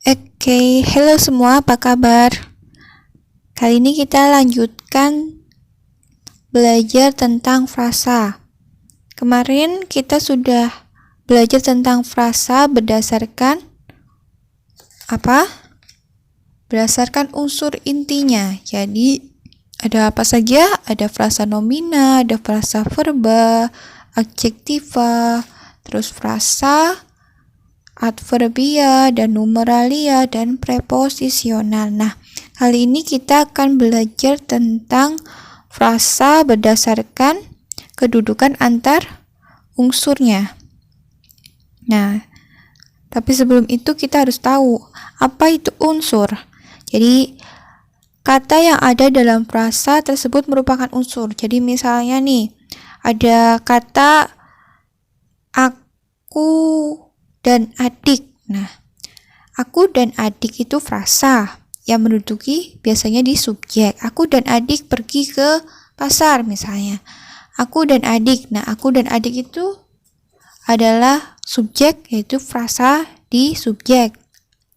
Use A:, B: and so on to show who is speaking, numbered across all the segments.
A: Oke, halo semua, apa kabar? Kali ini kita lanjutkan belajar tentang frasa. Kemarin kita sudah belajar tentang frasa berdasarkan apa? Berdasarkan unsur intinya. Jadi, ada apa saja? Ada frasa nomina, ada frasa verba, adjektiva, terus frasa adverbia dan numeralia dan preposisional. Nah, kali ini kita akan belajar tentang frasa berdasarkan kedudukan antar unsurnya. Nah, tapi sebelum itu kita harus tahu apa itu unsur. Jadi, kata yang ada dalam frasa tersebut merupakan unsur. Jadi misalnya nih, ada kata aku dan adik. Nah, aku dan adik itu frasa yang menduduki biasanya di subjek. Aku dan adik pergi ke pasar misalnya. Aku dan adik. Nah, aku dan adik itu adalah subjek, yaitu frasa di subjek.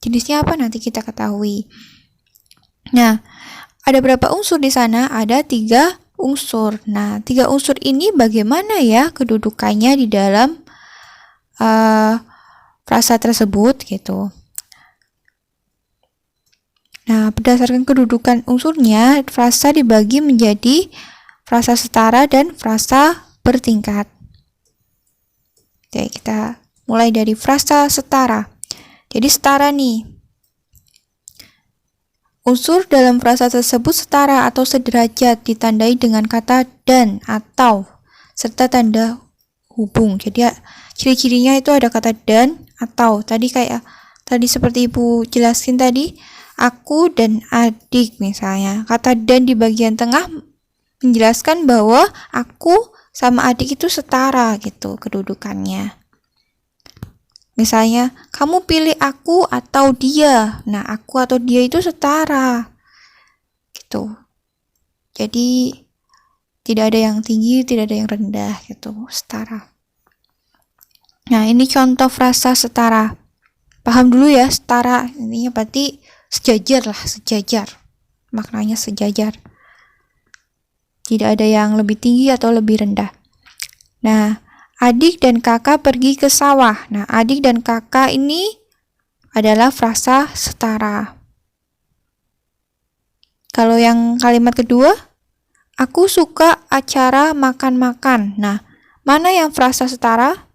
A: Jenisnya apa nanti kita ketahui. Nah, ada berapa unsur di sana? Ada 3 unsur. Nah, 3 unsur ini bagaimana ya kedudukannya di dalam frasa tersebut gitu. Nah, berdasarkan kedudukan unsurnya, frasa dibagi menjadi frasa setara dan frasa bertingkat. Oke, kita mulai dari frasa setara. Jadi setara nih. Unsur dalam frasa tersebut setara atau sederajat, ditandai dengan kata dan atau serta tanda hubung. Jadi ciri-cirinya itu ada kata dan atau. Tadi seperti Ibu jelaskan tadi, aku dan adik misalnya. Kata dan di bagian tengah menjelaskan bahwa aku sama adik itu setara gitu kedudukannya. Misalnya, kamu pilih aku atau dia. Nah, aku atau dia itu setara. Gitu. Jadi, tidak ada yang tinggi, tidak ada yang rendah gitu, setara. Nah, ini contoh frasa setara. Paham dulu ya, setara. Intinya berarti sejajar lah, sejajar. Maknanya sejajar. Tidak ada yang lebih tinggi atau lebih rendah. Nah, adik dan kakak pergi ke sawah. Nah, adik dan kakak ini adalah frasa setara. Kalau yang kalimat kedua, aku suka acara makan-makan. Nah, mana yang frasa setara?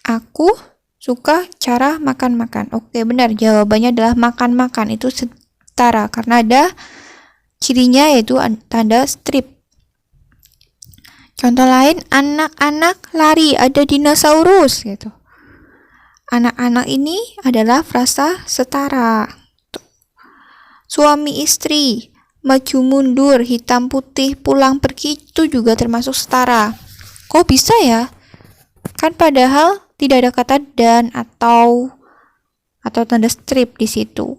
A: Aku suka cara makan-makan. Oke, benar. Jawabannya adalah makan-makan. Itu setara karena ada cirinya yaitu tanda strip. Contoh lain, anak-anak lari, ada dinosaurus gitu. Anak-anak ini adalah frasa setara. Suami istri, maju mundur, hitam putih, pulang pergi, itu juga termasuk setara. Kok bisa ya? Kan padahal tidak ada kata dan atau tanda strip di situ.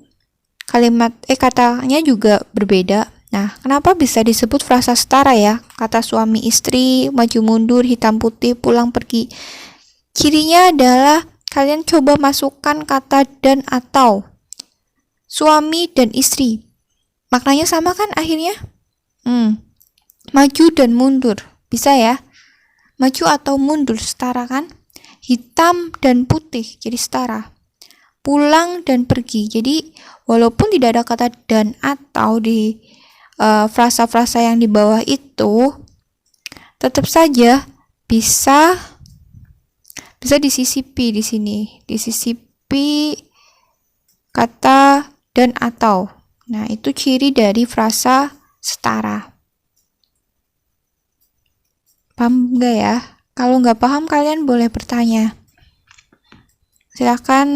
A: Katanya juga berbeda. Nah, kenapa bisa disebut frasa setara ya? Kata suami istri, maju mundur, hitam putih, pulang pergi. Cirinya adalah kalian coba masukkan kata dan atau. Suami dan istri. Maknanya sama kan akhirnya? Maju dan mundur. Bisa ya? Maju atau mundur setara kan? Hitam dan putih jadi setara. Pulang dan pergi. Jadi walaupun tidak ada kata dan atau di frasa-frasa yang di bawah itu, tetap saja bisa disisipi di sini. Disisipi kata dan atau. Nah, itu ciri dari frasa setara. Paham nggak ya? Kalau nggak paham, kalian boleh bertanya. Silahkan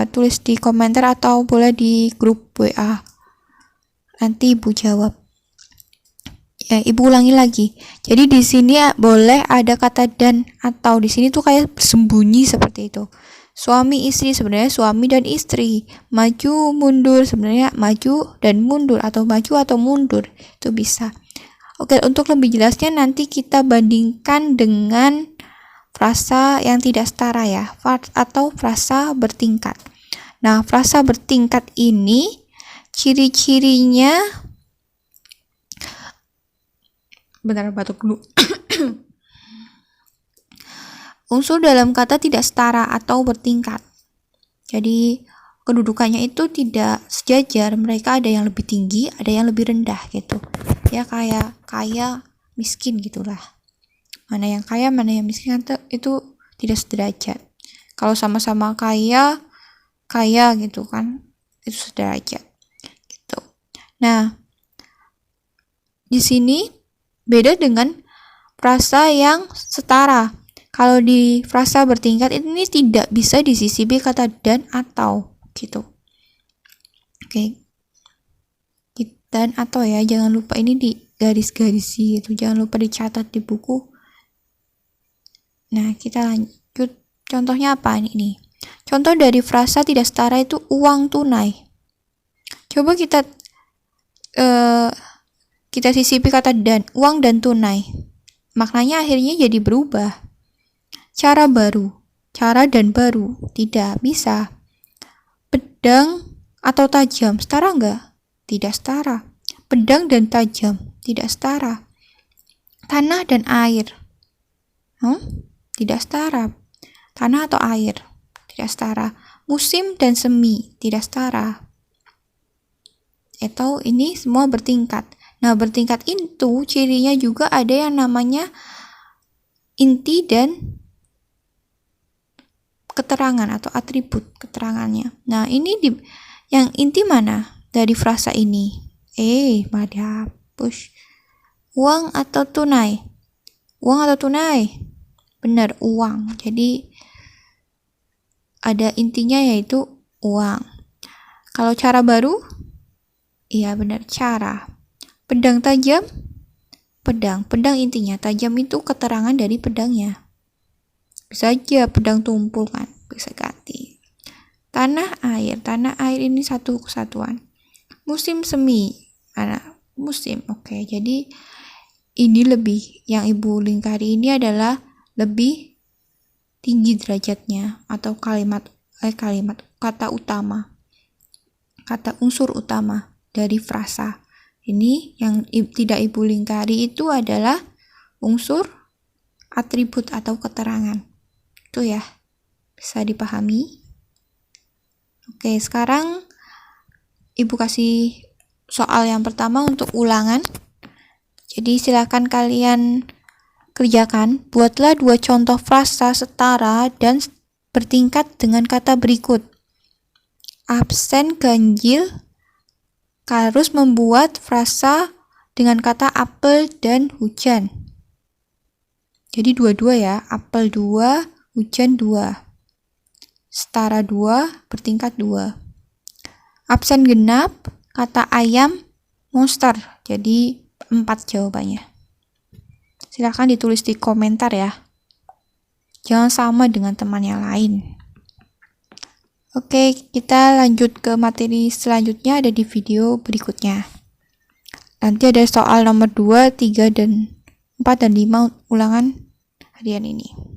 A: tulis di komentar atau boleh di grup WA. Nanti Ibu jawab. Ya, Ibu ulangi lagi. Jadi di sini boleh ada kata dan atau. Di sini tuh kayak bersembunyi seperti itu. Suami istri sebenarnya suami dan istri. Maju mundur sebenarnya maju dan mundur atau maju atau mundur. Itu bisa. Oke, untuk lebih jelasnya nanti kita bandingkan dengan frasa yang tidak setara ya, atau frasa bertingkat. Nah, frasa bertingkat ini ciri-cirinya, bentar batuk dulu. Unsur dalam kata tidak setara atau bertingkat. Jadi kedudukannya itu tidak sejajar, mereka ada yang lebih tinggi, ada yang lebih rendah gitu. Ya kayak kaya, miskin gitulah. Mana yang kaya, mana yang miskin itu tidak sederajat. Kalau sama-sama kaya gitu kan, itu sederajat gitu. Nah, di sini beda dengan frasa yang setara. Kalau di frasa bertingkat ini tidak bisa disisipi kata dan atau gitu. Oke. Dan atau ya, jangan lupa ini di garis-garisi gitu. Jangan lupa dicatat di buku. Nah, kita lanjut. Contohnya apa nih? Contoh dari frasa tidak setara itu uang tunai. Coba kita sisipi kata dan, uang dan tunai. Maknanya akhirnya jadi berubah. Cara baru, cara dan baru, tidak bisa. Pedang atau tajam, setara enggak? Tidak setara. Pedang dan tajam, tidak setara. Tanah dan air, tidak setara. Tanah atau air, tidak setara. Musim dan semi, tidak setara. Atau ini semua bertingkat. Nah, bertingkat itu cirinya juga ada yang namanya inti dan keterangan atau atribut keterangannya. Nah, ini yang inti mana dari frasa ini? Push. Uang atau tunai? Uang atau tunai? Benar, uang. Jadi ada intinya yaitu uang. Kalau cara baru? Iya, benar, cara. Pedang tajam? Pedang intinya. Tajam itu keterangan dari pedangnya. Bisa aja pedang tumpul kan, bisa ganti. Tanah air ini satu kesatuan. Musim semi, musim. Oke, jadi ini lebih, yang ibu lingkari ini adalah lebih tinggi derajatnya, atau kata utama, kata unsur utama dari frasa. Ini yang tidak ibu lingkari itu adalah unsur atribut atau keterangan. Itu ya, bisa dipahami. Oke, sekarang ibu kasih soal yang pertama untuk ulangan. Jadi silakan kalian kerjakan. Buatlah 2 contoh frasa setara dan bertingkat dengan kata berikut. Absen ganjil harus membuat frasa dengan kata apel dan hujan. Jadi dua-dua ya, apel 2, hujan 2, setara 2, bertingkat 2. Absen genap, kata ayam, monster. Jadi 4 jawabannya. Silakan ditulis di komentar ya. Jangan sama dengan teman yang lain. Oke, kita lanjut ke materi selanjutnya, ada di video berikutnya. Nanti ada soal nomor 2, 3, dan 4, dan 5 ulangan harian ini.